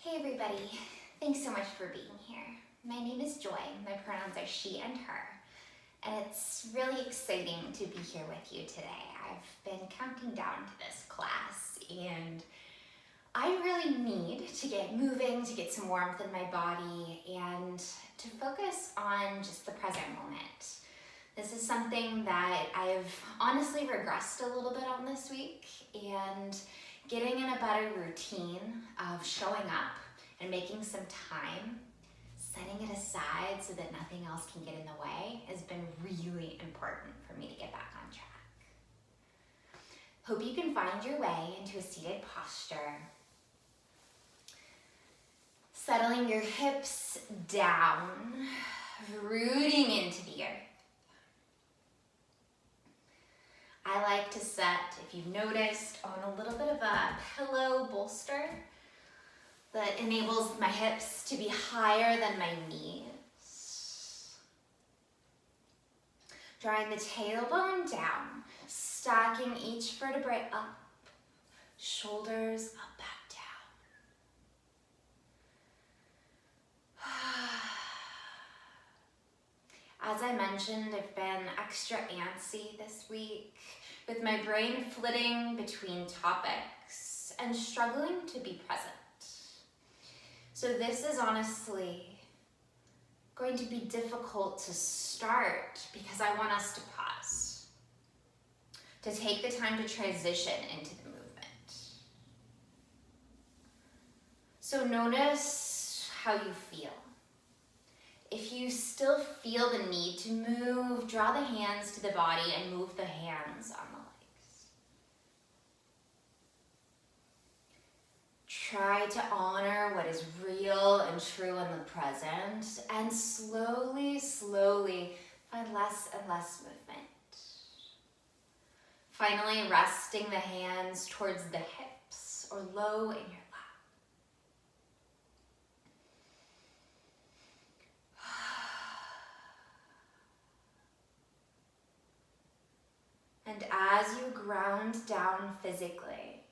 Hey everybody, thanks so much for being here. My name is Joy, my pronouns are she and her, and it's really exciting to be here with you today. I've been counting down to this class and I really need to get moving, to get some warmth in my body, and to focus on just the present moment. This is something that I've honestly regressed a little bit on this week, and getting in a better routine of showing up and making some time, setting it aside so that nothing else can get in the way, has been really important for me to get back on track. Hope you can find your way into a seated posture. Settling your hips down, rooting into the earth. I like to set, if you've noticed, on a little bit of a pillow bolster that enables my hips to be higher than my knees. Drawing the tailbone down, stacking each vertebrae up, shoulders up, back down. As I mentioned, I've been extra antsy this week, with my brain flitting between topics and struggling to be present. So this is honestly going to be difficult to start because I want us to pause, to take the time to transition into the movement. So notice how you feel. If you still feel the need to move, draw the hands to the body and move the hands on the legs. Try to honor what is real and true in the present, and slowly, slowly find less and less movement. Finally, resting the hands towards the hips or low in your lap. And as you ground down physically,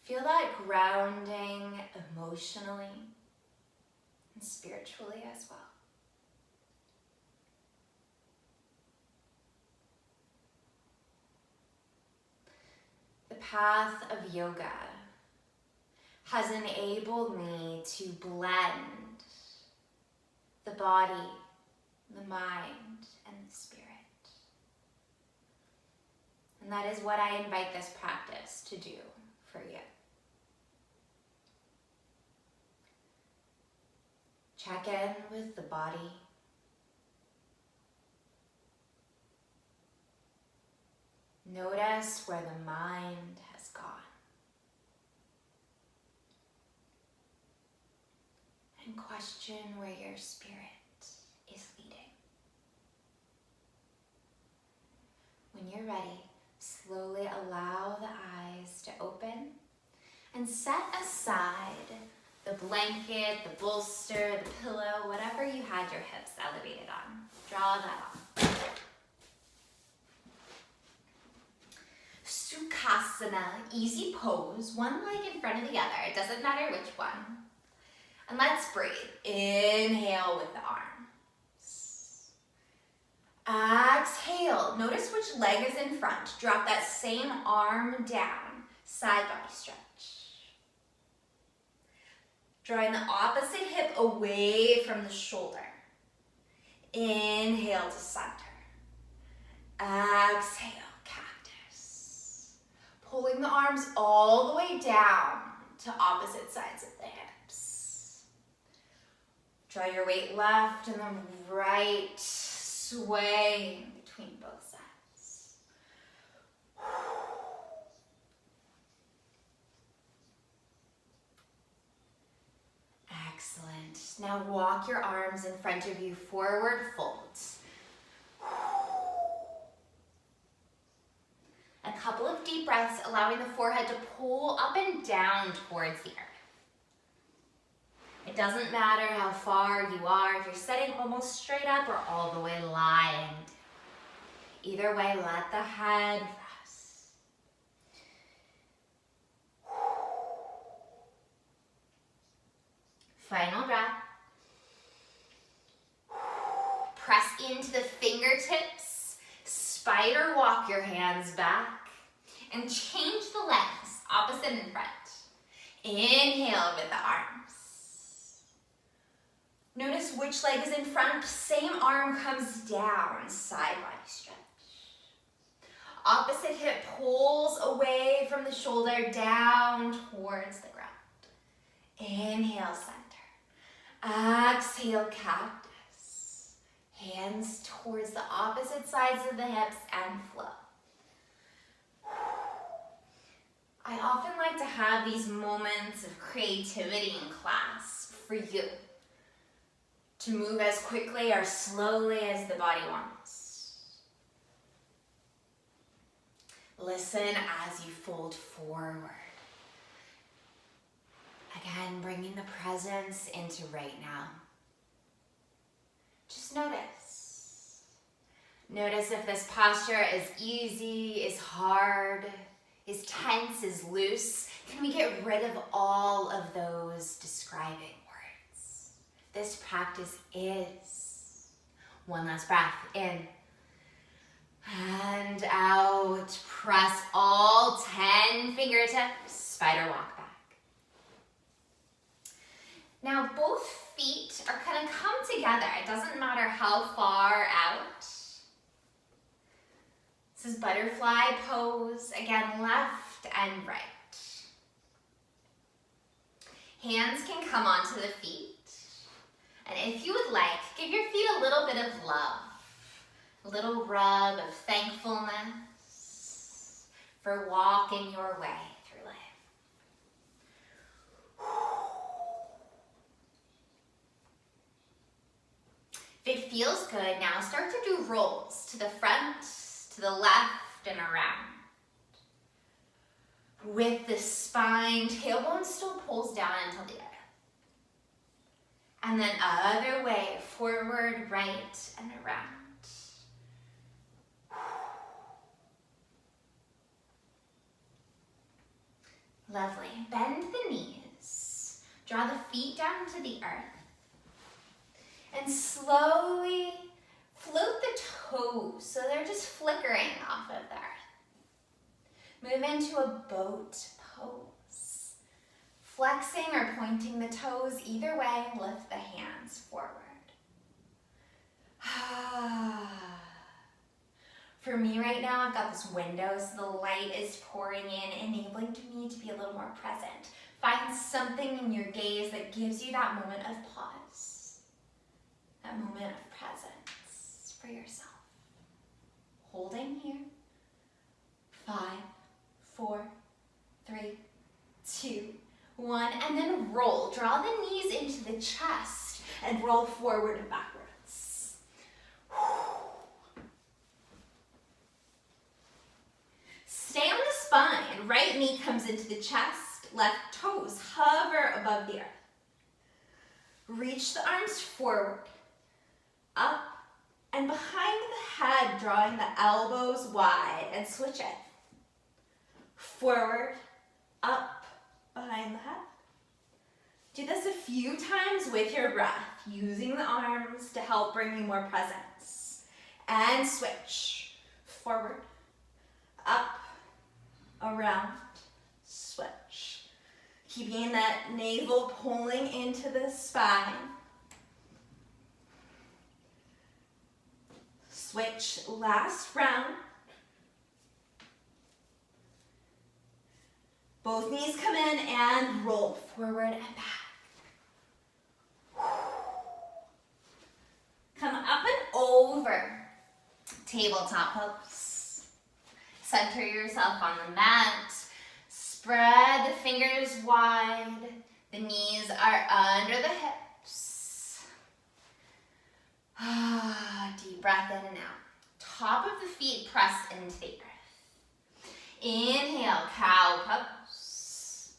feel that grounding emotionally and spiritually as well. The path of yoga has enabled me to blend the body, the mind, and the spirit. And that is what I invite this practice to do for you. Check in with the body. Notice where the mind has gone. And question where your spirit is leading. When you're ready, slowly allow the eyes to open and set aside the blanket, the bolster, the pillow, whatever you had your hips elevated on. Draw that on. Sukhasana, easy pose, one leg in front of the other. It doesn't matter which one. And let's breathe. Inhale with the arms. Exhale. Notice which leg is in front. Drop that same arm down. Side body stretch. Drawing the opposite hip away from the shoulder. Inhale to center. Exhale, cactus. Pulling the arms all the way down to opposite sides of the hips. Draw your weight left and then right, swaying between both sides. Excellent. Now walk your arms in front of you, forward fold. A couple of deep breaths, allowing the forehead to pull up and down towards the earth. It doesn't matter how far you are, if you're sitting almost straight up or all the way lying down. Either way, let the head rest. Final breath. Press into the fingertips. Spider walk your hands back. And change the legs, opposite and front. Inhale with the arms. Notice which leg is in front. Same arm comes down, side body stretch. Opposite hip pulls away from the shoulder, down towards the ground. Inhale, center. Exhale, cactus. Hands towards the opposite sides of the hips and flow. I often like to have these moments of creativity in class for you to move as quickly or slowly as the body wants. Listen as you fold forward. Again, bringing the presence into right now. Just notice. Notice if this posture is easy, is hard, is tense, is loose. Can we get rid of all of those describing words? This practice is. One last breath in. And out. Press all 10 fingertips. Spider walk back. Now both feet are going to come together. It doesn't matter how far out. This is butterfly pose. Again, left and right. Hands can come onto the feet. And if you would like, give your feet a little bit of love. A little rub of thankfulness for walking your way through life. If it feels good, now start to do rolls to the front, to the left, and around. With the spine, tailbone still pulls down until the earth. And then other way, forward, right, and around. Lovely. Bend the knees. Draw the feet down to the earth. And slowly float the toes so they're just flickering off of the earth. Move into a boat pose. Flexing or pointing the toes either way, lift the hands forward. For me right now, I've got this window, so the light is pouring in, enabling me to be a little more present. Find something in your gaze that gives you that moment of pause, that moment of presence for yourself. Holding here. 5, 4, 3, 2, 1, and then roll. Draw the knees into the chest and roll forward and backwards. Stay on the spine. Right knee comes into the chest. Left toes hover above the earth. Reach the arms forward, up, and behind the head, drawing the elbows wide, and switch it. Forward, up, behind the head. Do this a few times with your breath, using the arms to help bring you more presence. And switch. Forward, up, around, switch. Keeping that navel pulling into the spine. Switch, last round. Both knees come in and roll forward and back. Come up and over. Tabletop pose. Center yourself on the mat. Spread the fingers wide. The knees are under the hips. Deep breath in and out. Top of the feet pressed into the earth. Inhale, cow pose.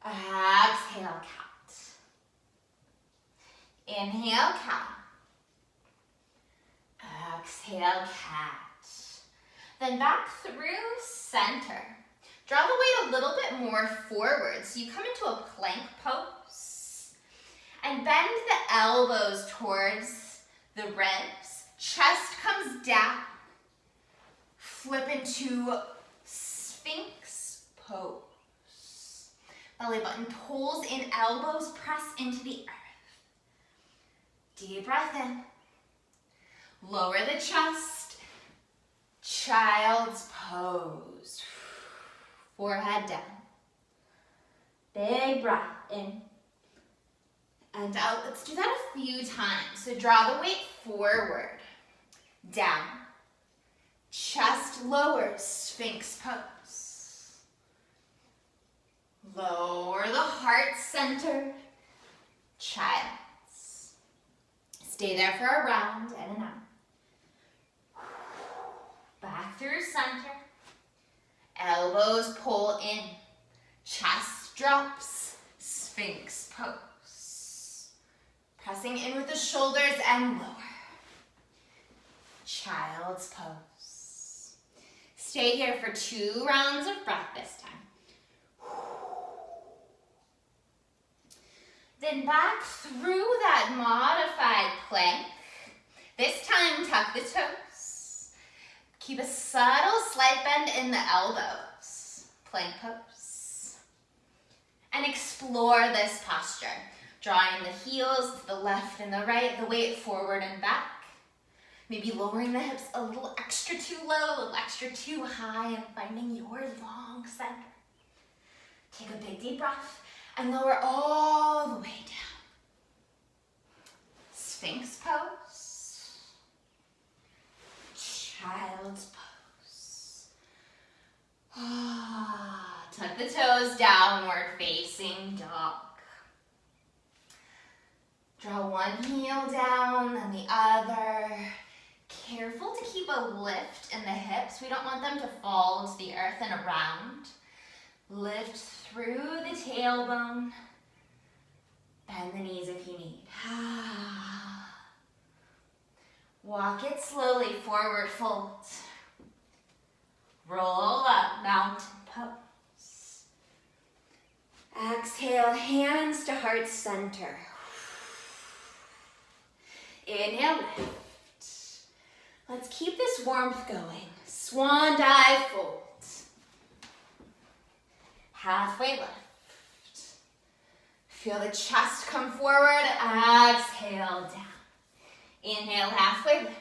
Exhale, cat. Inhale, cow. Exhale, cat. Then back through center. Draw the weight a little bit more forward so you come into a plank pose. And bend the elbows towards the ribs. Chest comes down. Flip into Sphinx pose. Belly button pulls in, elbows press into the earth. Deep breath in. Lower the chest. Child's pose. Forehead down. Big breath in and out. Let's do that a few times. So draw the weight forward, down. Chest lowers, Sphinx pose. Lower the heart center, child's. Stay there for a round, in and out. Back through center. Elbows pull in. Chest drops, Sphinx pose. Pressing in with the shoulders and lower. Child's pose. Stay here for 2 rounds of breath this time. Then back through that modified plank. This time, tuck the toes. Keep a subtle slight bend in the elbows. Plank pose. And explore this posture. Drawing the heels to the left and the right, the weight forward and back. Maybe lowering the hips a little extra too low, a little extra too high, and finding your long center. Take a big deep breath and lower all the way down. Sphinx pose. Child's pose. Tuck the toes, downward facing dog. Draw one heel down and the other. Careful to keep a lift in the hips. We don't want them to fall to the earth and around. Lift through the tailbone. Bend the knees if you need. Walk it slowly, forward fold. Roll up, mountain pose. Exhale, hands to heart center. Inhale, lift. Let's keep this warmth going. Swan dive, fold. Halfway lift. Feel the chest come forward. Exhale, down. Inhale, halfway lift.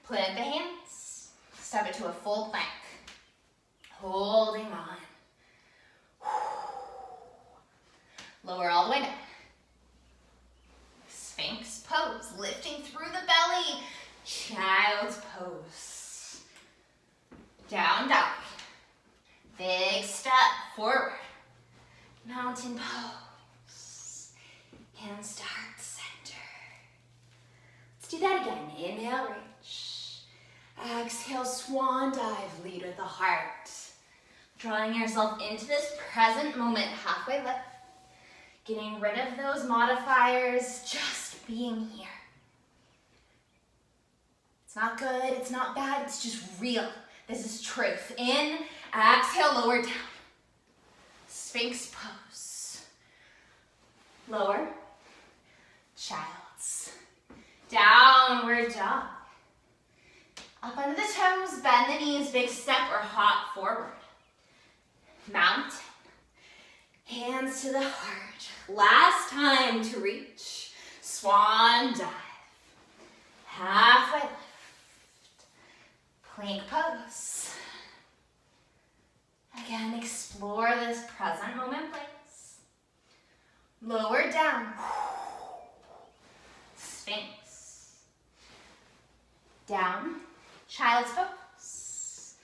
Plant the hands. Step it to a full plank. Holding on. Lower all the way down. Sphinx pose. Lifting through the belly. Child's pose. Down dog. Big step forward. Mountain pose. Hands to heart center. Let's do that again. Inhale, reach. Exhale, swan dive, lead with the heart. Drawing yourself into this present moment, halfway lift. Getting rid of those modifiers, just being here. It's not good, it's not bad, it's just real. This is truth. In, exhale, lower down. Sphinx pose. Lower, child's. Downward dog. Up under the toes, bend the knees, big step or hop forward. Mountain. Hands to the heart. Last time to reach. Swan dive. Halfway lift. Plank pose. Again, explore this present moment, please. Lower down. Sphinx. Down. Child's pose.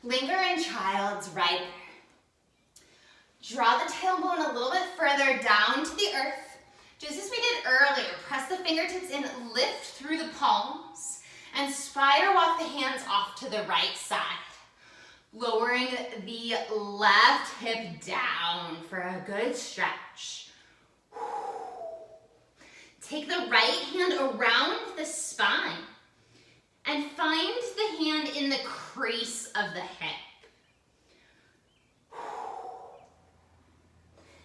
Linger in child's right there. Draw the tailbone a little bit further down to the earth. Just as we did earlier, press the fingertips in, lift through the palms, and spider walk the hands off to the right side. Lowering the left hip down for a good stretch. Take the right hand around the spine and find the hand in the crease of the hip.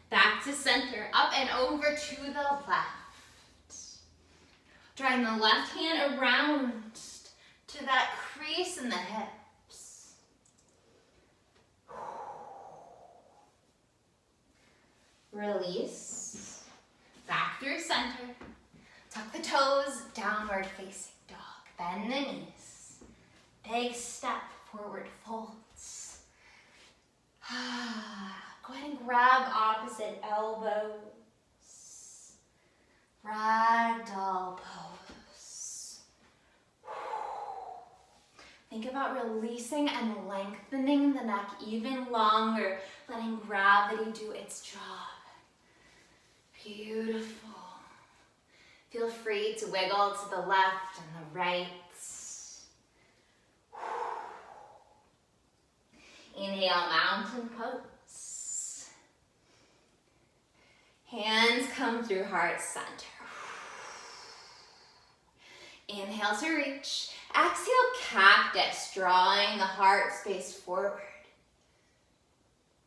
Back to center, up and over to the left. Drawing the left hand around to that crease in the hips. Release. Back through center. Tuck the toes, downward facing dog. Bend the knees. Big step, forward folds. Go ahead and grab opposite elbows. Ragdoll pose. Think about releasing and lengthening the neck even longer, letting gravity do its job. Beautiful. Feel free to wiggle to the left and the right. Inhale, mountain pose. Hands come through heart center. Inhale to reach. Exhale, cactus, drawing the heart space forward.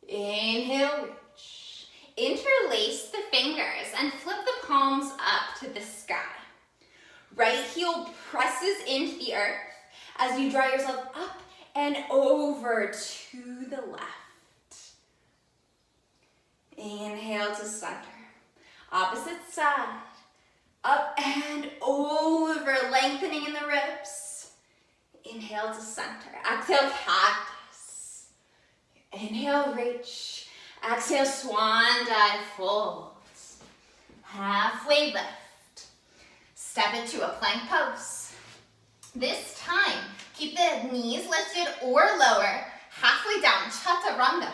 Inhale, reach. Interlace the fingers and flip the palms up to the sky. Right heel presses into the earth as you draw yourself up and over to the left. Inhale to center. Opposite side. Up and over, lengthening in the ribs. Inhale to center. Exhale, cactus. Inhale, reach. Exhale, swan dive, fold. Halfway lift. Step into a plank pose. This time, keep the knees lifted or lower, halfway down, chaturanga.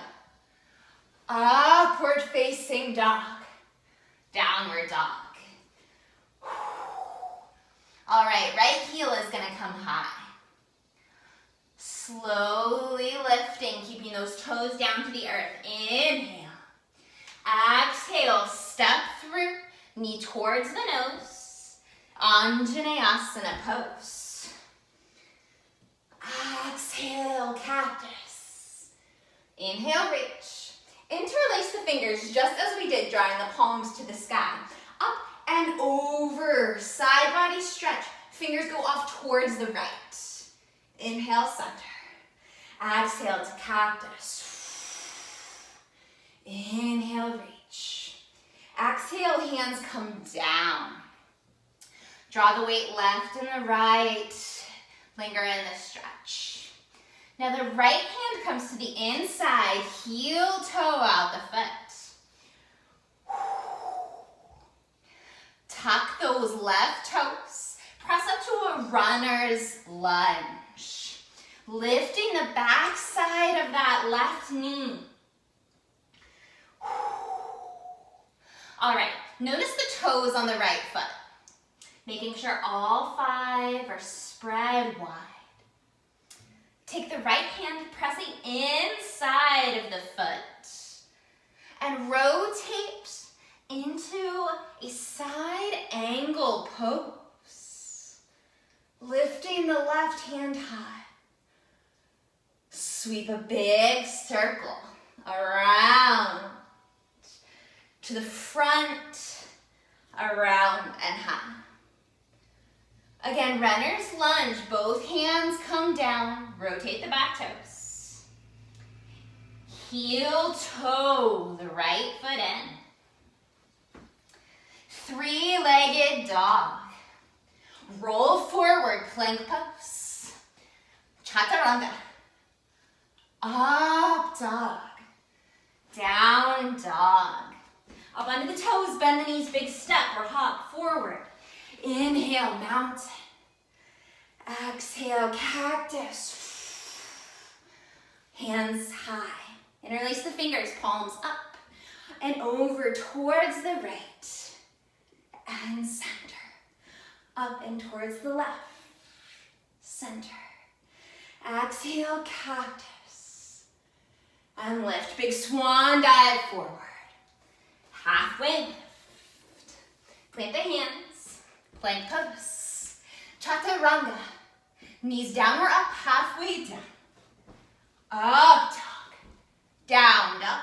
Upward facing dog. Downward dog. All right, right heel is gonna come high. Slowly lifting, keeping those toes down to the earth. Inhale. Exhale, step through, knee towards the nose. Anjaneyasana pose. Exhale, cactus. Inhale, reach. Interlace the fingers just as we did, drawing the palms to the sky. Up and over, side body stretch. Fingers go off towards the right. Inhale, center. Exhale to cactus. Inhale, reach. Exhale, hands come down. Draw the weight left and the right. Linger in the stretch. Now the right hand comes to the inside, heel toe out the foot. Tuck those left toes. Press up to a runner's lunge. Lifting the back side of that left knee. All right, notice the toes on the right foot. Making sure all 5 are spread wide. Take the right hand, pressing inside of the foot. And rotate into a side angle pose. Lifting the left hand high. Sweep a big circle around to the front, around and high. Again, runner's lunge, both hands come down, rotate the back toes. Heel toe the right foot in. 3-legged dog. Roll forward, plank pose. Chaturanga. Up dog. Down dog. Up onto the toes, bend the knees, big step or hop forward. Inhale, mountain. Exhale, cactus. Hands high. Interlace the fingers, palms up and over towards the right and center. Up and towards the left, center. Exhale, cactus. And lift, big swan dive forward. Halfway lift. Plant the hands, plank pose. Chaturanga. Knees down or up, halfway down. Up dog. Down dog.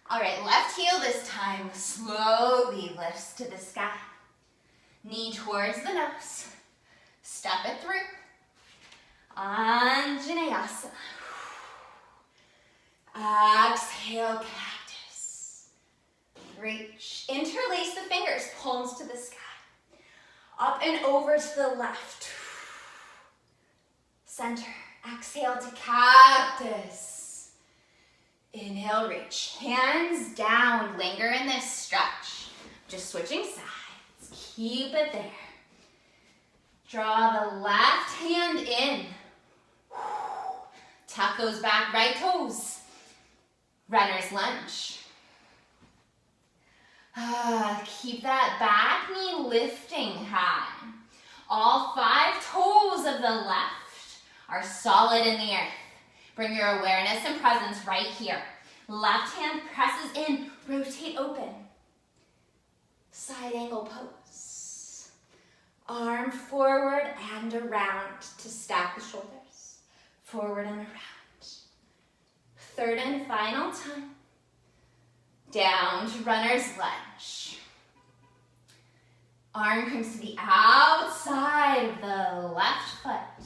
All right, left heel this time. Slowly lifts to the sky. Knee towards the nose. Step it through. Vinyasa. Exhale, cactus. Reach. Interlace the fingers, palms to the sky. Up and over to the left. Center. Exhale to cactus. Inhale, reach. Hands down. Linger in this stretch. Just switching sides. Keep it there. Draw the left hand in. Tuck those back right toes. Runner's lunge. Keep that back knee lifting high. All 5 toes of the left are solid in the earth. Bring your awareness and presence right here. Left hand presses in, rotate open. Side angle pose. Arm forward and around to stack the shoulders. Forward and around. Third and final time. Down to runner's lunge. Arm comes to the outside of the left foot.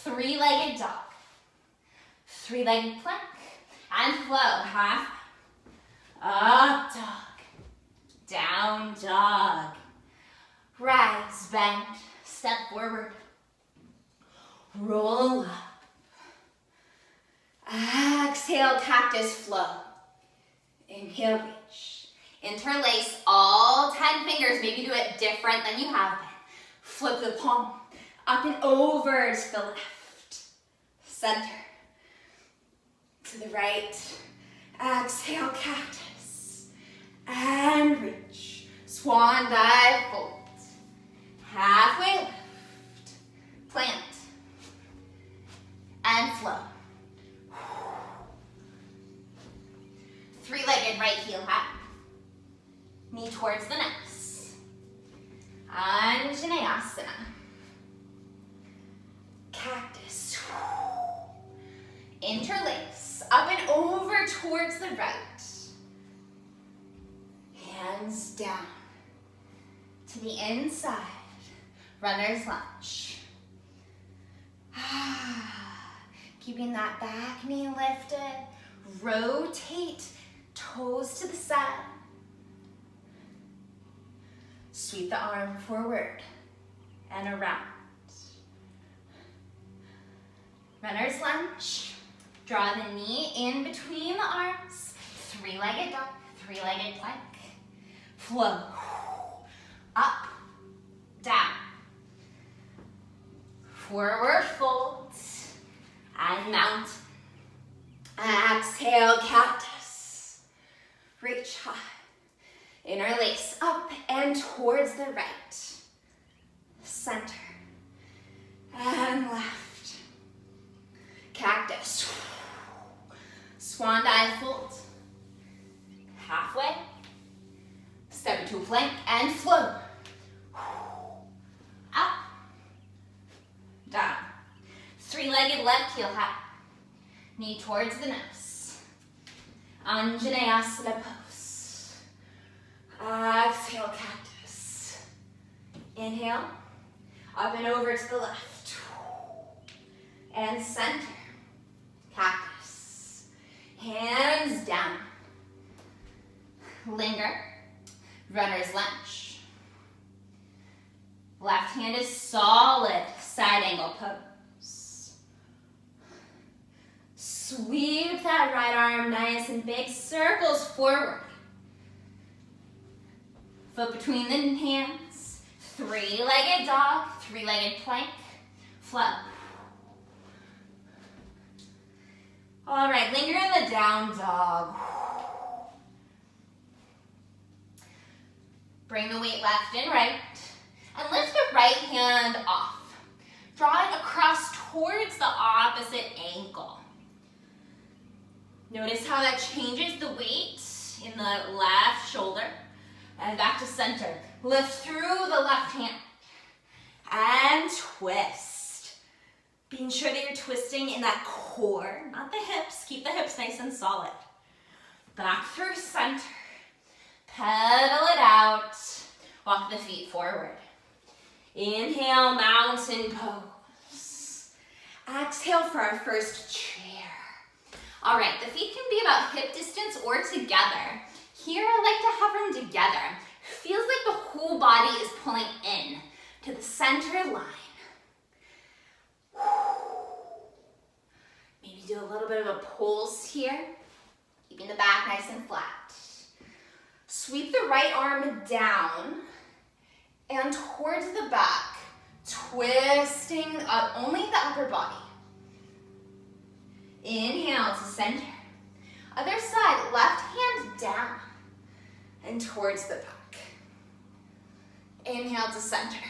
3-legged dog. 3-legged plank. And flow. Half. Up dog. Down dog. Rise, bend. Step forward. Roll up. Exhale, cactus flow. Inhale, reach. Interlace all 10 fingers. Maybe do it different than you have been. Flip the palm up and over to the left. Center. To the right. Exhale, cactus. And reach. Swan dive, fold. Halfway lift. Plant. And flow. 3-legged right heel hop. Knee towards the nose. Vinyasa. Cactus. Interlace. Up and over towards the right. Hands down. To the inside. Runner's lunge. Keeping that back knee lifted. Rotate toes to the side. Sweep the arm forward and around. Runner's lunge. Draw the knee in between the arms. 3-legged dog, 3-legged plank. Flow. Up, down. Forward fold and mountain. Exhale, cactus. Reach high. Interlace up and towards the right. Center. And left. Cactus. Swan dive fold. Halfway. Step into a plank and flow. Up. Down. 3-legged left heel hop. Knee towards the nose. Vinyasa pose. Exhale, cactus. Inhale. Up and over to the left. And center. Cactus. Hands down. Linger. Runner's lunge. Left hand is solid. Side angle pose. Sweep that right arm nice and big. Circles forward. Foot between the hands. 3-legged dog. 3-legged plank. Flow. All right, linger in the down dog. Bring the weight left and right. And lift the right hand off. Draw it across towards the opposite ankle. Notice how that changes the weight in the left shoulder. And back to center. Lift through the left hand. And twist. Being sure that you're twisting in that core, not the hips. Keep the hips nice and solid. Back through center. Pedal it out. Walk the feet forward. Inhale, mountain pose. Exhale for our first chair. All right, the feet can be about hip distance or together. Here, I like to have them together. Feels like the whole body is pulling in to the center line. Maybe do a little bit of a pulse here, keeping the back nice and flat. Sweep the right arm down and towards the back, twisting up only the upper body. Inhale to center. Other side, left hand down and towards the back. Inhale to center.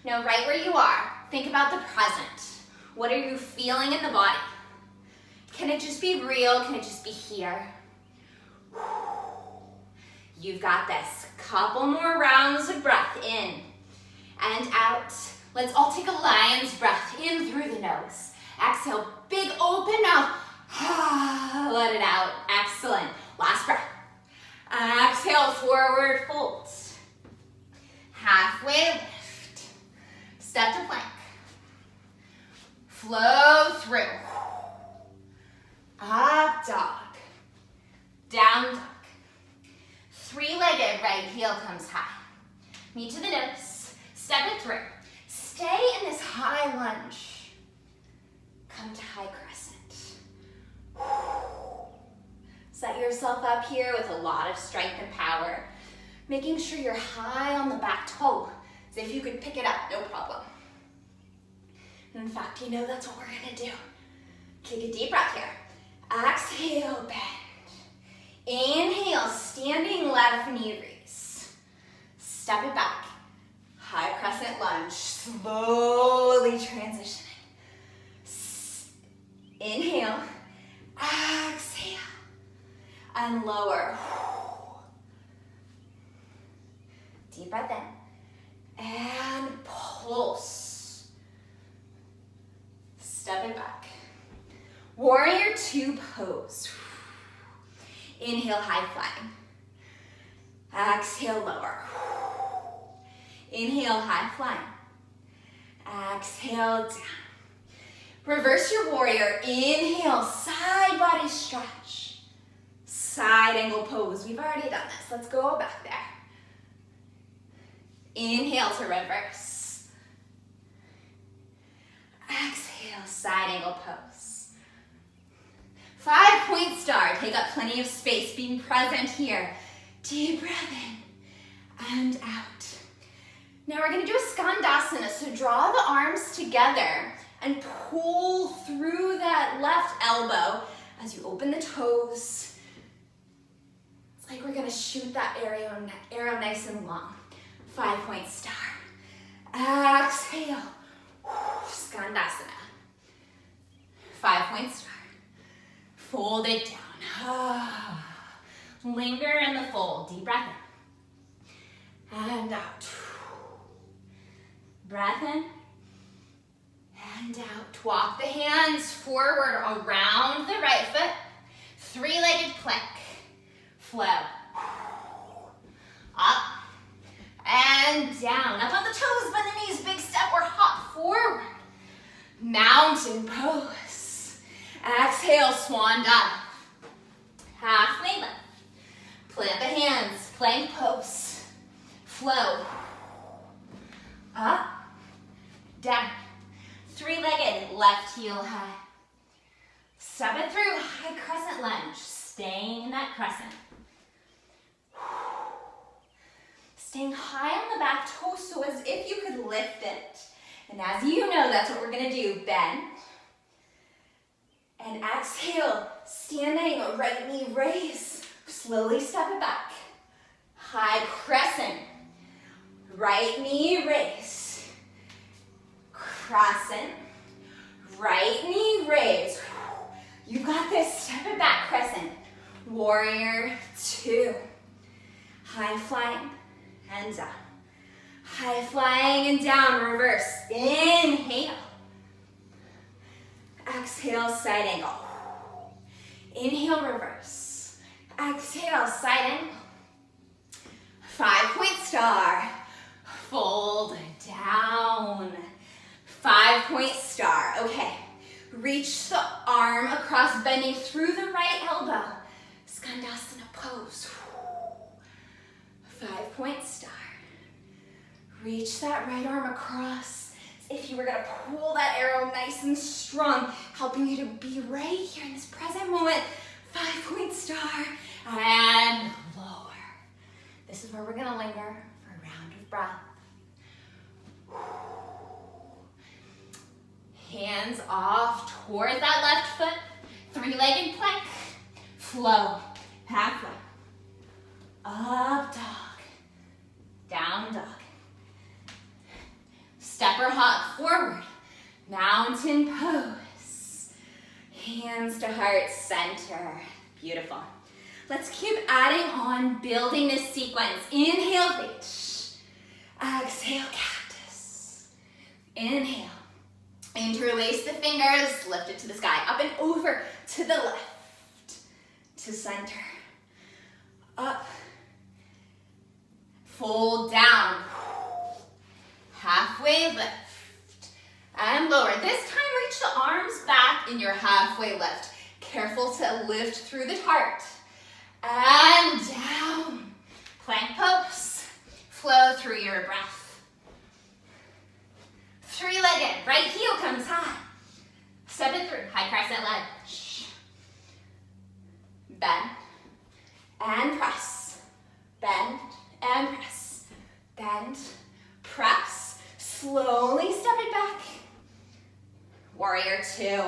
Now right where you are, think about the present. What are you feeling in the body? Can it just be real? Can it just be here? You've got this. Couple more rounds of breath in and out. Let's all take a lion's breath in through the nose. Exhale, big open mouth. Let it out. Excellent. Last breath. Exhale, forward fold. Halfway lift. Step to plank. Flow through. Up dog. Down dog. Three-legged, right heel comes high. Knee to the nose. Step it through. Stay in this high lunge. Come to high crescent. Set yourself up here with a lot of strength and power. Making sure you're high on the back toe. As if you could pick it up, no problem. And in fact, you know that's what we're gonna do. Take a deep breath here. Exhale, bend. Inhale, standing left knee raise. Step it back. High crescent lunge, slowly transitioning. Inhale, exhale, and lower. Deep breath in, and pulse. Step it back. Warrior two pose. Inhale, high flying. Exhale, lower. Inhale, high flying. Exhale, down. Reverse your warrior. Inhale, side body stretch. Side angle pose. We've already done this. Let's go back there. Inhale to reverse. Exhale, side angle pose. 5-point star. Take up plenty of space, being present here. Deep breath in and out. Now we're going to do a skandasana, so draw the arms together and pull through that left elbow as you open the toes. It's like we're going to shoot that arrow nice and long. 5-point star. Exhale. Skandasana. 5-point star. Fold it down. Linger in the fold. Deep breath in. And out. Breath in. And out. Walk the hands forward around the right foot. 3-legged plank. Flow. Up. And down. Up on the toes, bend the knees. Big step or hop forward. Mountain pose. Exhale, swan dive. Halfway lift. Plant the hands, plank pose. Flow. Up, down. 3-legged, left heel high. Step it through, high crescent lunge. Staying in that crescent. Staying high on the back toe, so as if you could lift it. And as you know, that's what we're gonna do. Bend. And exhale, standing, right knee raise. Slowly step it back. High crescent. Right knee raise. Crescent. Right knee raise. You got this. Step it back, crescent. Warrior two. High flying and down. High flying and down, reverse. Inhale. Exhale, side angle. Inhale, reverse. Exhale, side angle. 5-point star. Fold down. 5-point star. Okay. Reach the arm across, bending through the right elbow. Skandasana pose. 5-point star. Reach that right arm across as if you were gonna pull that arrow nice and strong, helping you to be right here in this present moment. 5-point star and lower. This is where we're gonna linger for a round of breath. Hands off towards that left foot. 3-legged plank. Flow. Halfway. Up dog. Down dog. Step or hop forward. Mountain pose. Hands to heart center. Beautiful. Let's keep adding on, building this sequence. Inhale, reach. Exhale, cactus. Inhale. Interlace the fingers, lift it to the sky. Up and over to the left. To center. Up. Fold down. Halfway lift. And lower. This time reach the arms back in your halfway lift. Careful to lift through the heart. And down. Plank pose. Flow through your breath. 3-legged. Right heel comes high. Step it through. High crescent lunge. Bend. And press. Bend. And press. Bend. Press. Slowly step it back. Warrior 2.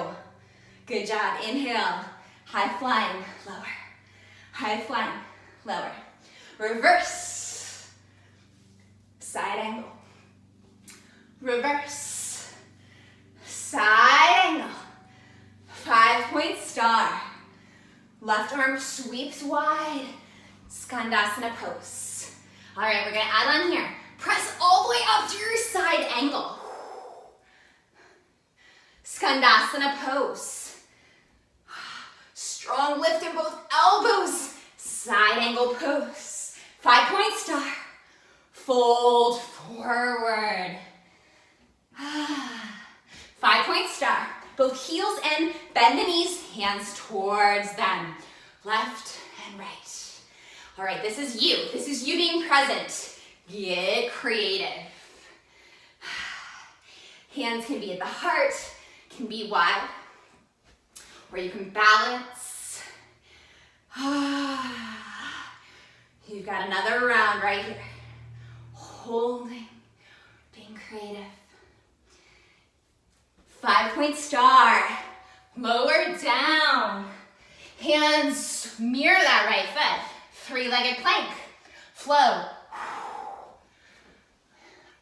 Good job. Inhale. High flying. Lower. High flying. Lower. Reverse. Side angle. Reverse. Side angle. 5-point star. Left arm sweeps wide. Skandasana pose. All right, we're gonna add on here. Press all the way up to your side angle. Skandasana pose. Strong lift in both elbows. Side angle pose. 5-point star. Fold forward. 5-point star. Both heels and bend the knees, hands towards them. Left and right. All right, this is you. This is you being present. Get creative. Hands can be at the heart, can be wide, or you can balance. You've got another round right here. Holding, being creative. 5-point star. Lower down. Hands mirror that right foot. 3-legged plank. Flow.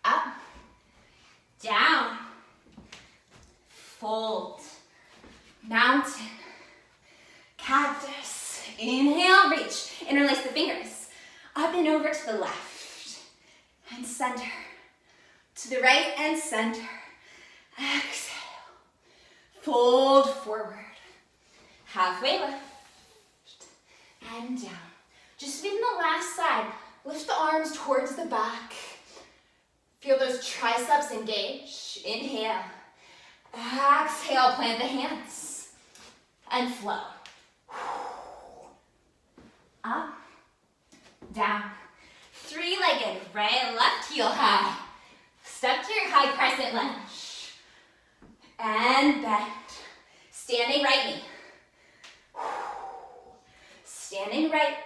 Up. Down. Fold. Mountain. Cactus. Inhale, reach. Interlace the fingers. Up and over to the left. And center. To the right and center. Exhale. Fold forward. Halfway lift. And down. Just in the last side, lift the arms towards the back. Feel those triceps engage. Inhale. Exhale, plant the hands. And flow. Up. Down. 3-legged, right, left heel high. Step to your high crescent lunge. And bend. Standing right knee. Standing right.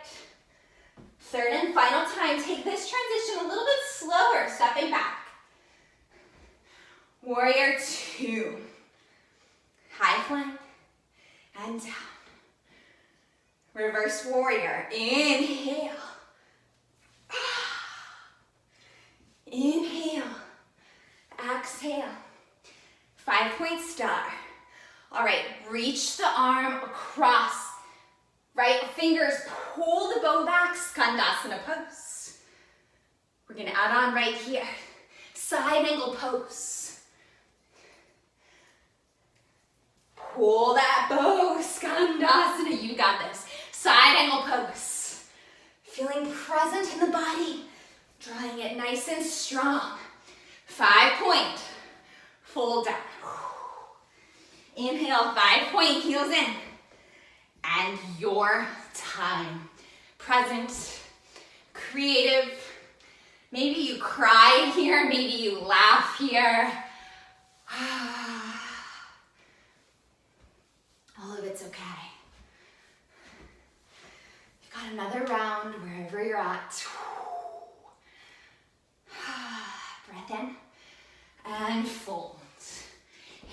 Third and final time, take this transition a little bit slower, stepping back. Warrior 2. High plank and down. Reverse warrior. Inhale. Inhale. Exhale. 5-point star. All right, reach the arm across. Right fingers pull the bow back, Skandasana pose. We're gonna add on right here. Side angle pose. Pull that bow, Skandasana, you got this. Side angle pose. Feeling present in the body. Drawing it nice and strong. 5-point. Fold down. Inhale, 5-point, heels in. And your time. Present, creative. Maybe you cry here, maybe you laugh here. All of it's okay. You've got another round wherever you're at. Breath in and fold.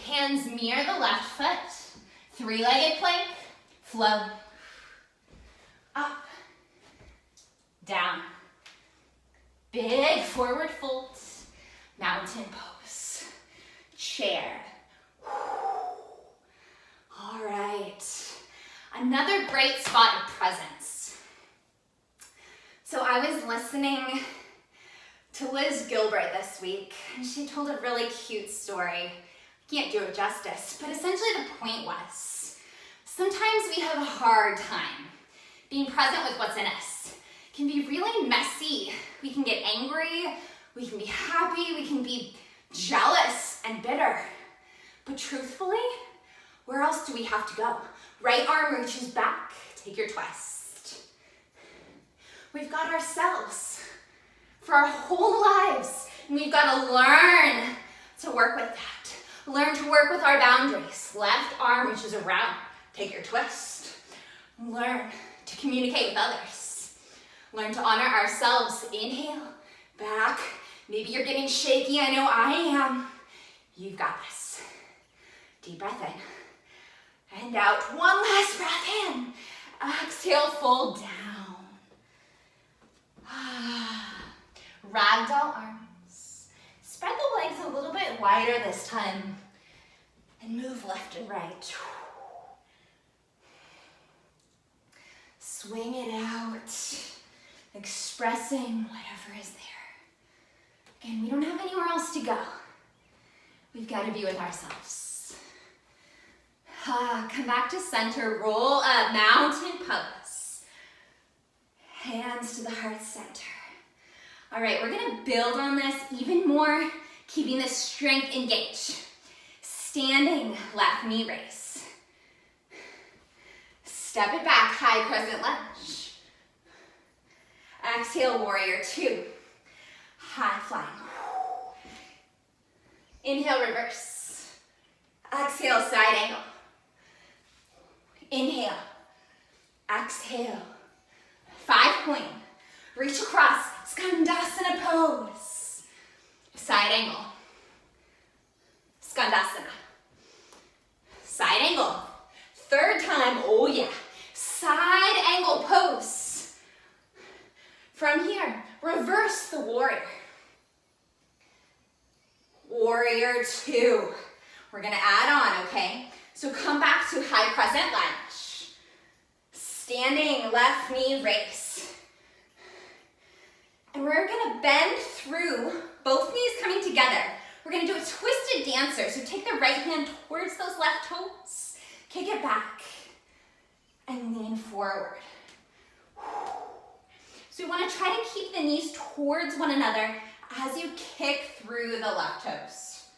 Hands mirror the left foot. 3-legged plank, flow. Up, down. Big forward fold, mountain pose, chair. All right, another great spot of presence. So I was listening to Liz Gilbert this week, and she told a really cute story. Can't do it justice, but essentially the point was, sometimes we have a hard time being present with what's in us. It can be really messy. We can get angry, we can be happy, we can be jealous and bitter. But truthfully, where else do we have to go? Right arm reaches back, take your twist. We've got ourselves for our whole lives, and we've got to learn to work with that. Learn to work with our boundaries. Left arm reaches around, take your twist. Learn to communicate with others. Learn to honor ourselves. Inhale, back. Maybe you're getting shaky, I know I am. You've got this. Deep breath in and out. One last breath in. Exhale, fold down. Ragdoll arms. Spread the legs a little bit wider this time and move left and right. Swing it out, expressing whatever is there. Again, we don't have anywhere else to go. We've got to be with ourselves. Come back to center, roll up, mountain pose. Hands to the heart center. All right, we're gonna build on this even more, keeping this strength engaged. Standing, left knee raise. Step it back, high crescent lunge. Exhale, warrior two. High flying. Inhale, reverse. Exhale, side angle. Inhale. Exhale. 5-point. Reach across. Skandasana pose. Side angle. Skandasana. Side angle. Third time, oh yeah. Side angle pose. From here, reverse the warrior. Warrior two. We're gonna add on, okay? So come back to high crescent lunge. Standing, left knee raise. And we're gonna bend through, both knees coming together. We're gonna do a twisted dancer. So take the right hand towards those left toes, kick it back, and lean forward. So we wanna try to keep the knees towards one another as you kick through the left toes.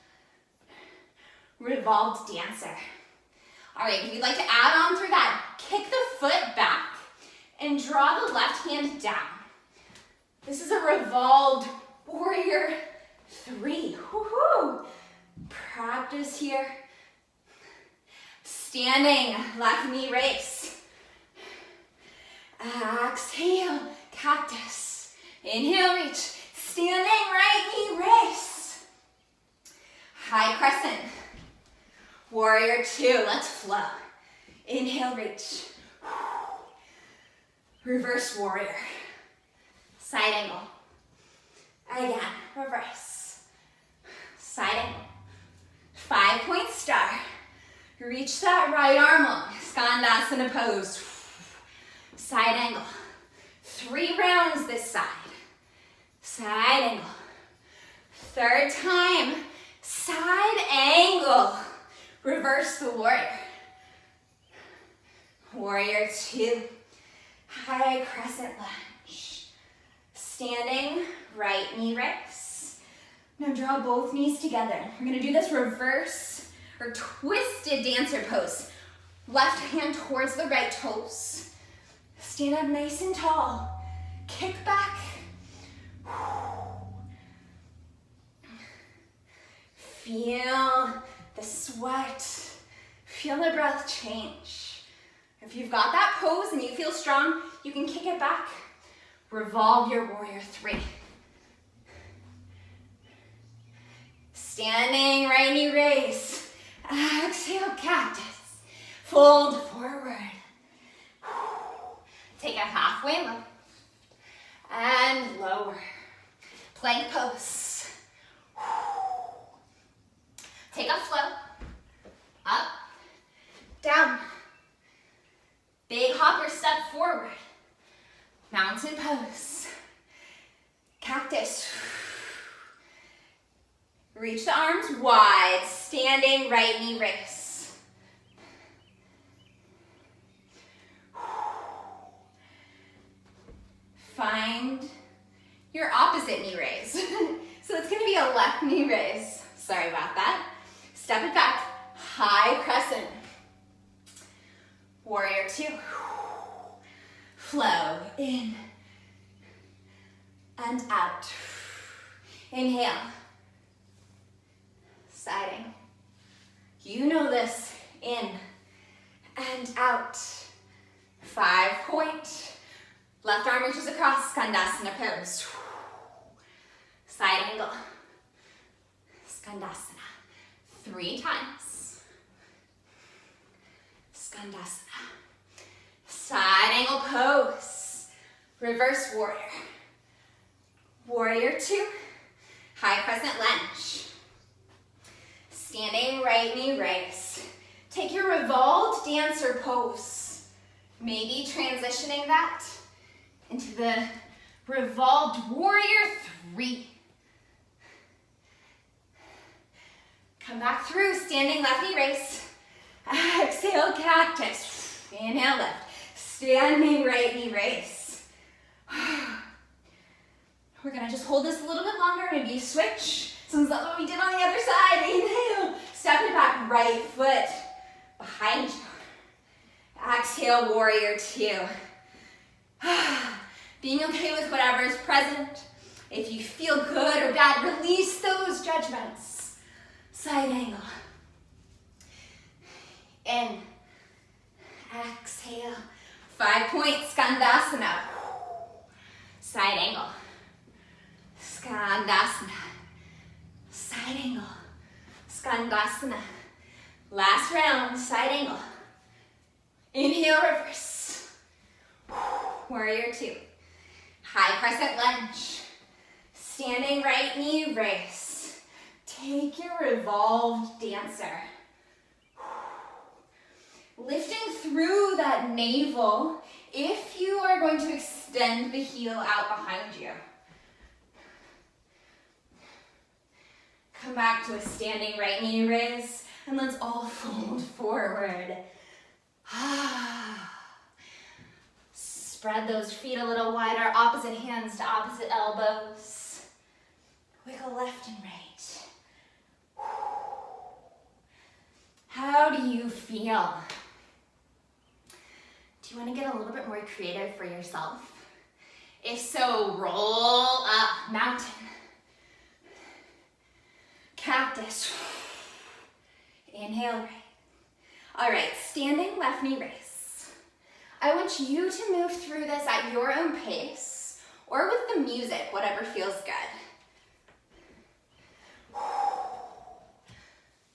Revolved dancer. All right, if you'd like to add on through that, kick the foot back and draw the left hand down. This is a revolved warrior three. Woo-hoo. Practice here. Standing, left knee raise. Exhale, cactus. Inhale, reach. Standing, right knee raise. High crescent. Warrior two, let's flow. Inhale, reach. Reverse warrior. Side angle. Again, reverse. Side angle. 5-point star. Reach that right arm long. Skandasana pose. Side angle. 3 rounds this side. Side angle. Third time. Side angle. Reverse the warrior. Warrior two. High crescent lunge. Standing, right knee raise. Now draw both knees together. We're gonna do this reverse or twisted dancer pose. Left hand towards the right toes. Stand up nice and tall. Kick back. Feel the sweat. Feel the breath change. If you've got that pose and you feel strong, you can kick it back. Revolve your warrior three. Standing right knee raise. Exhale, cactus. Fold forward. Take a halfway lift and lower. Plank pose. Take a float. Up, down. Big hopper step forward. Mountain pose. Cactus. Reach the arms wide. Standing right knee raise. Find your opposite knee raise. So it's gonna be a left knee raise. Sorry about that. Step it back, high crescent. Warrior two. Flow in and out. Inhale. Siding. You know this. In and out. 5 point. Left arm reaches across, Skandasana pose. Side angle. Skandasana. 3 times. Skandasana. Side angle pose. Reverse warrior. Warrior two. High crescent lunge. Standing right knee raise. Take your revolved dancer pose. Maybe transitioning that into the revolved warrior three. Come back through, standing left knee raise. Exhale, cactus. Inhale, lift. Standing right knee raise. We're gonna just hold this a little bit longer, maybe switch. Since that's what we did on the other side. Inhale, step it back, right foot behind you. Exhale, warrior two. Being okay with whatever is present. If you feel good or bad, release those judgments. Side angle. In. Exhale. 5 point Skandasana. Side angle. Skandasana. Side angle. Skandasana. Last round, side angle. Inhale, reverse. Warrior two. High crescent lunge. Standing right knee raise. Take your revolved dancer. Lifting through that navel if you are going to extend the heel out behind you. Come back to a standing right knee raise, and let's all fold forward. Spread those feet a little wider, opposite hands to opposite elbows. Wiggle left and right. How do you feel? Do you want to get a little bit more creative for yourself? If so, roll up, mountain. Cactus. Inhale, right. All right, standing left knee raise. I want you to move through this at your own pace or with the music, whatever feels good.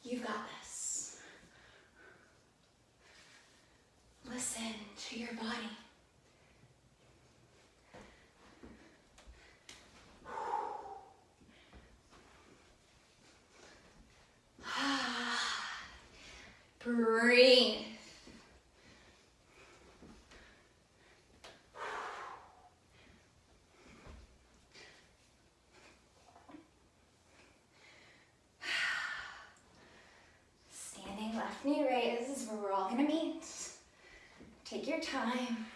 You've got this. Listen to your body. Breathe. Standing left knee raise is where we're all gonna meet. Take your time.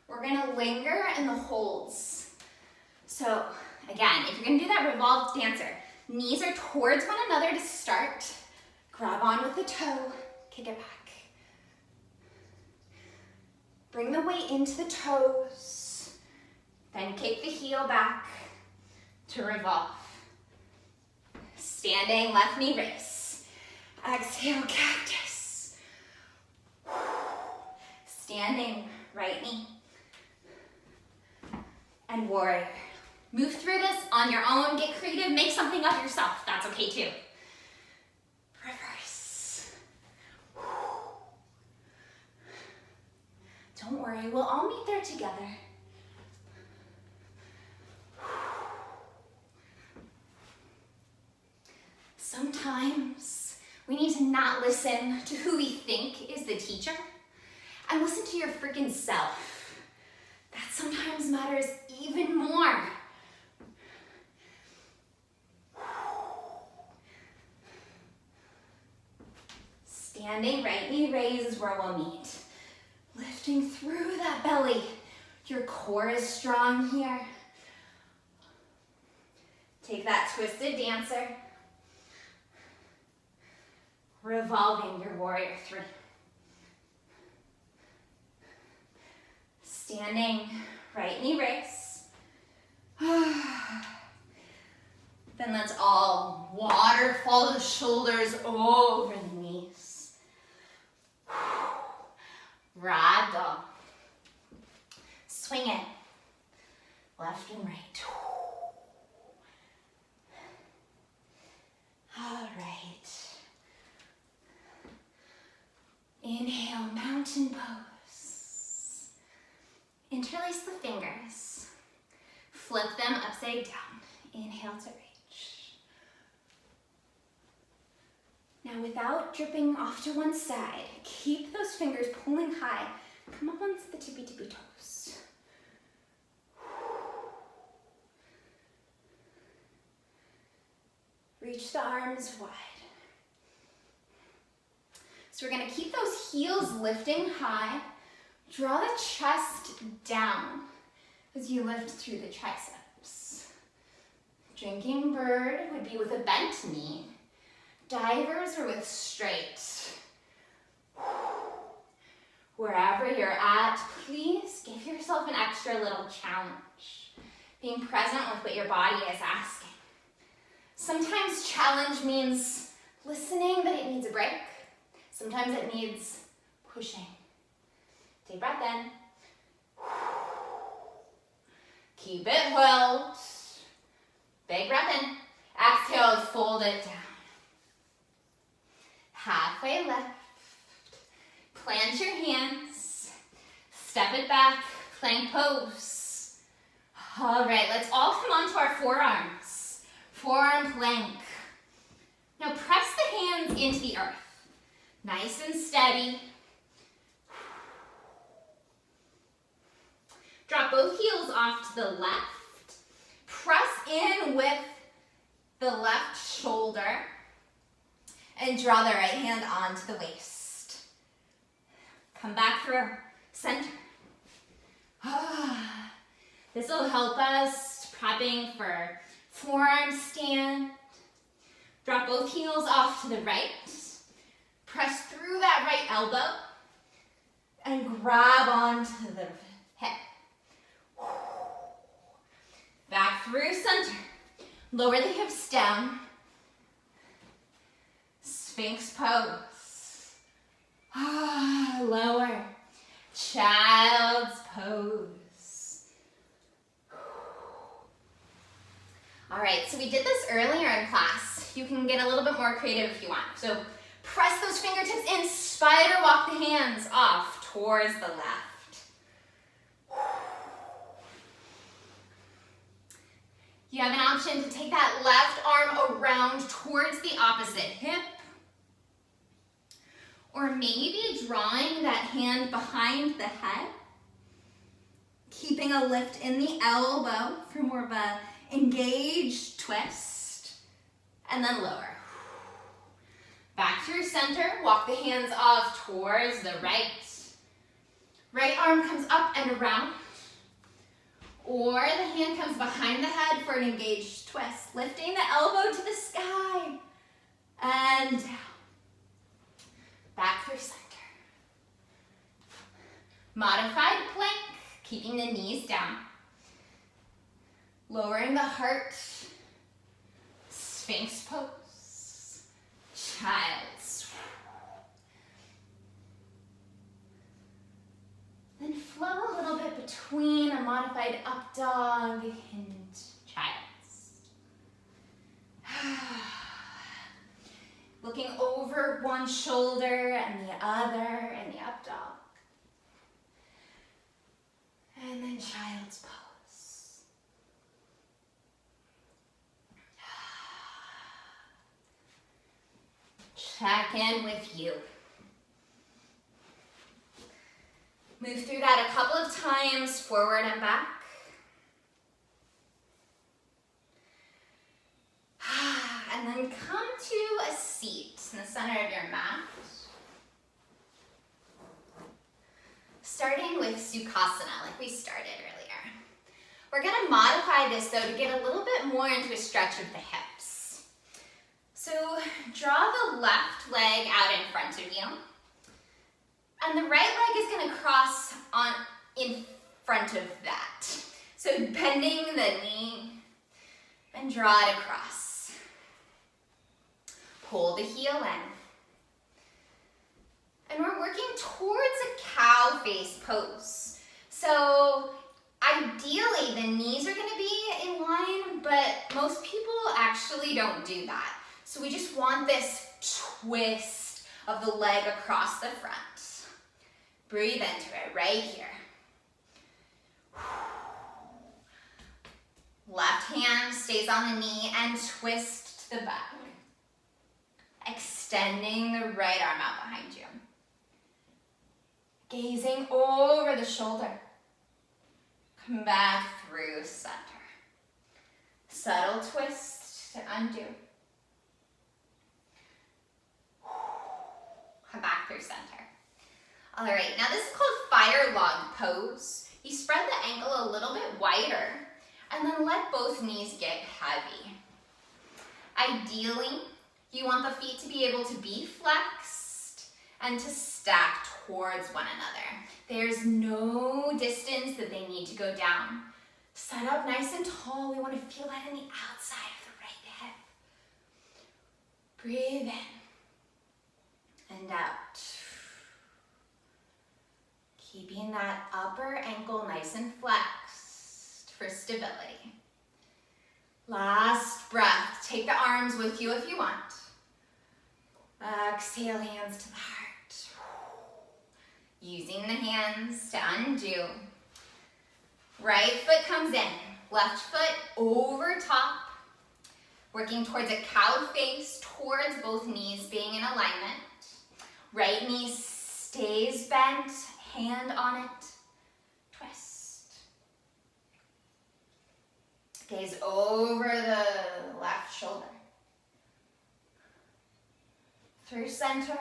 We're gonna linger in the holds So again, if you're gonna do that revolved dancer, knees are towards one another to start. Grab on with the toe, kick it back. Bring the weight into the toes, then kick the heel back to revolve. Standing left knee raise. Exhale, cactus. Standing right knee. And warrior. Move through this on your own, get creative, make something of yourself. That's okay too. Reverse. Don't worry, we'll all meet there together. Sometimes we need to not listen to who we think is the teacher and listen to your freaking self. That sometimes matters even more. Standing right knee raise is where we'll meet. Lifting through that belly. Your core is strong here. Take that twisted dancer. Revolving your warrior three. Standing right knee raise. Then let's all waterfall the shoulders over the knees. Ragdoll. Swing it. Left and right. All right. Inhale, mountain pose. Interlace the fingers. Flip them upside down. Inhale to reach. Now without dripping off to one side, keep those fingers pulling high. Come up onto the tippy toes. Reach the arms wide. So we're gonna keep those heels lifting high. Draw the chest down as you lift through the triceps. Drinking bird would be with a bent knee. Divers are with straight. Wherever you're at, please give yourself an extra little challenge. Being present with what your body is asking. Sometimes challenge means listening that it needs a break. Sometimes it needs pushing. Take a breath in. Keep it held. Big breath in. Exhale, fold it down. Halfway left. Plant your hands. Step it back. Plank pose. All right, let's all come onto our forearms. Forearm plank. Now press the hands into the earth. Nice and steady. Drop both heels off to the left. Press in with the left shoulder and draw the right hand onto the waist. Come back through center. This will help us prepping for forearm stand. Drop both heels off to the right. Press through that right elbow and grab onto the hip. Back through center. Lower the hips down. Sphinx pose. Lower. Child's pose. All right, so we did this earlier in class. You can get a little bit more creative if you want. So press those fingertips in, spider walk the hands off towards the left. You have an option to take that left arm around towards the opposite hip. Or maybe drawing that hand behind the head. Keeping a lift in the elbow for more of a engaged twist. And then lower. Back through center, walk the hands off towards the right. Right arm comes up and around. Or the hand comes behind the head for an engaged twist. Lifting the elbow to the sky. And down. Back through center. Modified plank, keeping the knees down. Lowering the heart. Sphinx pose. Child's. Then flow a little bit between a modified up dog and child's. Looking over one shoulder and the other and the up dog. And then child's pose. Check in with you. Move through that a couple of times, forward and back. And then come to a seat in the center of your mat. Starting with Sukhasana, like we started earlier. We're gonna modify this though to get a little bit more into a stretch of the hips. So draw the left leg out in front of you. And the right leg is gonna cross on in front of that. So bending the knee and draw it across. Pull the heel in. And we're working towards a cow face pose. So ideally the knees are gonna be in line, but most people actually don't do that. So we just want this twist of the leg across the front. Breathe into it right here. Left hand stays on the knee and twist to the back. Extending the right arm out behind you. Gazing over the shoulder. Come back through center. Subtle twist to undo. Come back through center. All right, now this is called fire log pose. You spread the ankle a little bit wider and then let both knees get heavy. Ideally, you want the feet to be able to be flexed and to stack towards one another. There's no distance that they need to go down. Set up nice and tall. We want to feel that in the outside of the right hip. Breathe in and out. Keeping that upper ankle nice and flexed for stability. Last breath. Take the arms with you if you want. Exhale, hands to the heart. Using the hands to undo. Right foot comes in. Left foot over top. Working towards a cow face, towards both knees being in alignment. Right knee stays bent, hand on it. Twist. Gaze over the left shoulder. Through center.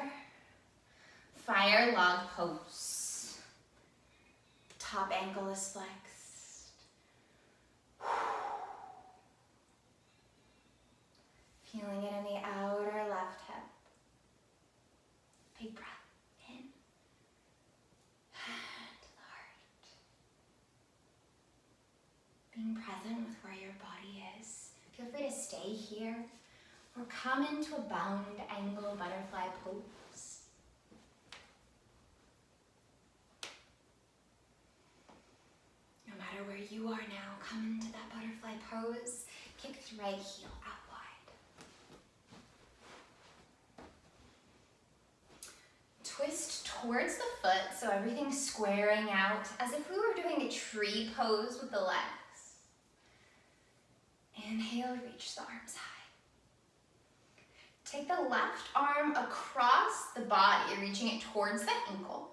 Fire log pose. Top ankle is flexed. Feeling it in the outer left hip. Big breath in and to the heart. Being present with where your body is. Feel free to stay here or come into a bound angle butterfly pose. No matter where you are now, come into that butterfly pose. Kick the right heel out wide. Twist towards the foot so everything's squaring out as if we were doing a tree pose with the legs. Inhale, reach the arms high. Take the left arm across the body, reaching it towards the ankle.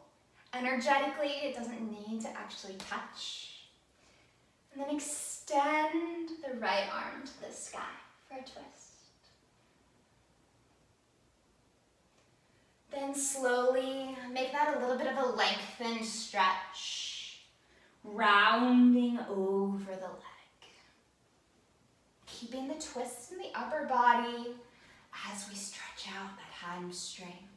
Energetically, it doesn't need to actually touch. And then extend the right arm to the sky for a twist. Then slowly make that a little bit of a lengthened stretch. rounding over the leg. Keeping the twist in the upper body as we stretch out that hamstring.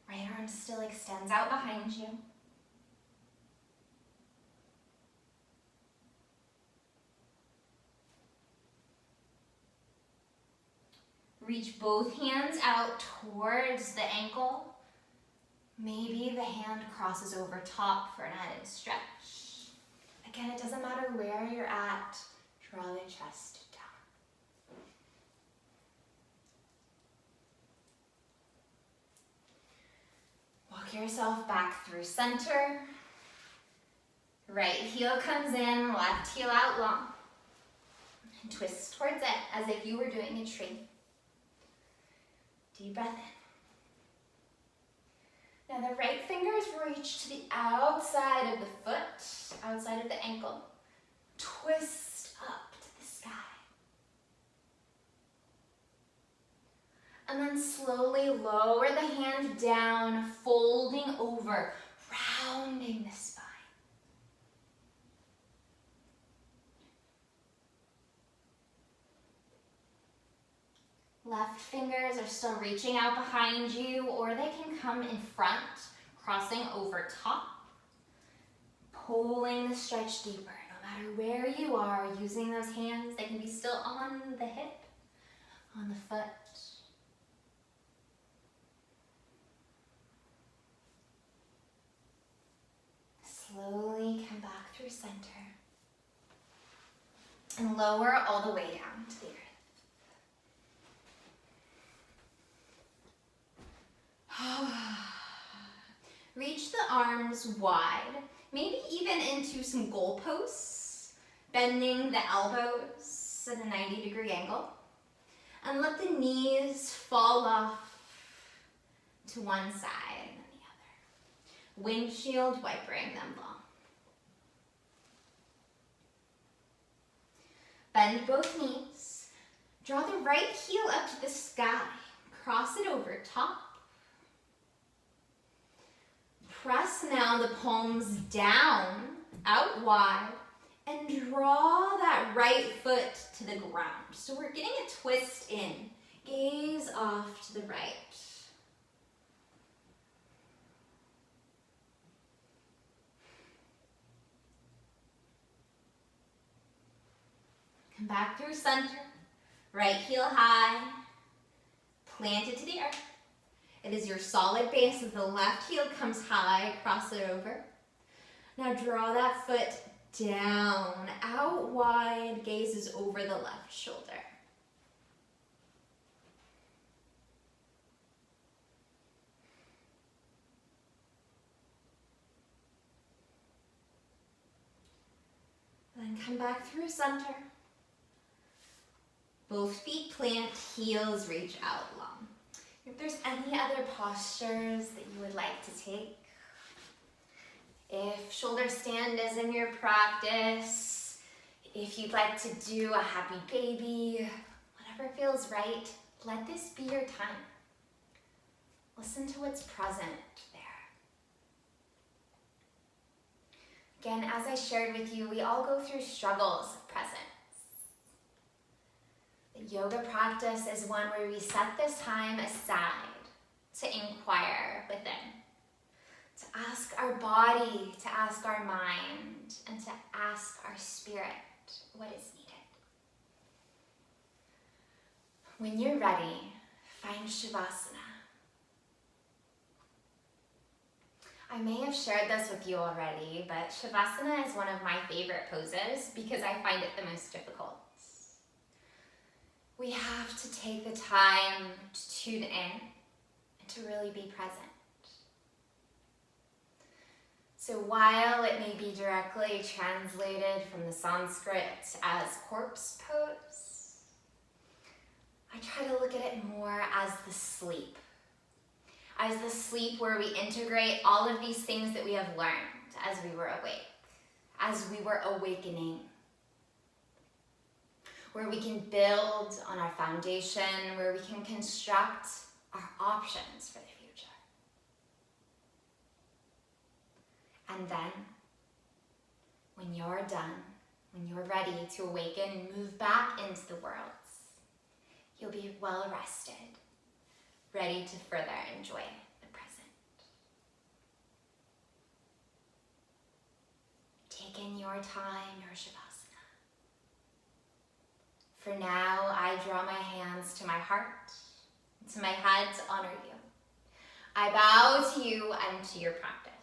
Right arm still extends out behind you. Reach both hands out towards the ankle. Maybe the hand crosses over top for an added stretch. Again, it doesn't matter where you're at. Draw the chest down. Walk yourself back through center. Right heel comes in, left heel out long. And twist towards it as if you were doing a tree. Deep breath in. Now the right fingers reach to the outside of the foot, outside of the ankle. Twist up to the sky. And then slowly lower the hand down, folding over, rounding the spine. Left fingers are still reaching out behind you, or they can come in front, crossing over top. Pulling the stretch deeper, no matter where you are, using those hands, they can be still on the hip, on the foot. Slowly come back through center. And lower all the way down to the earth. Reach the arms wide, maybe even into some goalposts, bending the elbows at a 90-degree angle. And let the knees fall off to one side and then the other. Windshield wipering them long. Bend both knees. Draw the right heel up to the sky. Cross it over top. Press now the palms down, out wide, and draw that right foot to the ground. So we're getting a twist in. Gaze off to the right. Come back through center. Right heel high. Plant it to the earth. It is your solid base as the left heel comes high, cross it over. Now draw that foot down, out wide, gazes over the left shoulder. Then come back through center. Both feet plant, heels reach out long. If there's any other postures that you would like to take, if shoulder stand is in your practice, if you'd like to do a happy baby, whatever feels right, let this be your time. Listen to what's present there. Again, as I shared with you, we all go through struggles of presence. The yoga practice is one where we set this time aside to inquire within, to ask our body, to ask our mind, and to ask our spirit what is needed. When you're ready, find Shavasana. I may have shared this with you already, but Shavasana is one of my favorite poses because I find it the most difficult. We have to take the time to tune in and to really be present. So while it may be directly translated from the Sanskrit as corpse pose, I try to look at it more as the sleep. As the sleep where we integrate all of these things that we have learned as we were awake, as we were awakening. Where we can build on our foundation, where we can construct our options for the future. And then, when you're done, when you're ready to awaken and move back into the worlds, you'll be well rested, ready to further enjoy the present. Take in your time, your Shavasana. For now, I draw my hands to my heart, to my head to honor you. I bow to you and to your practice.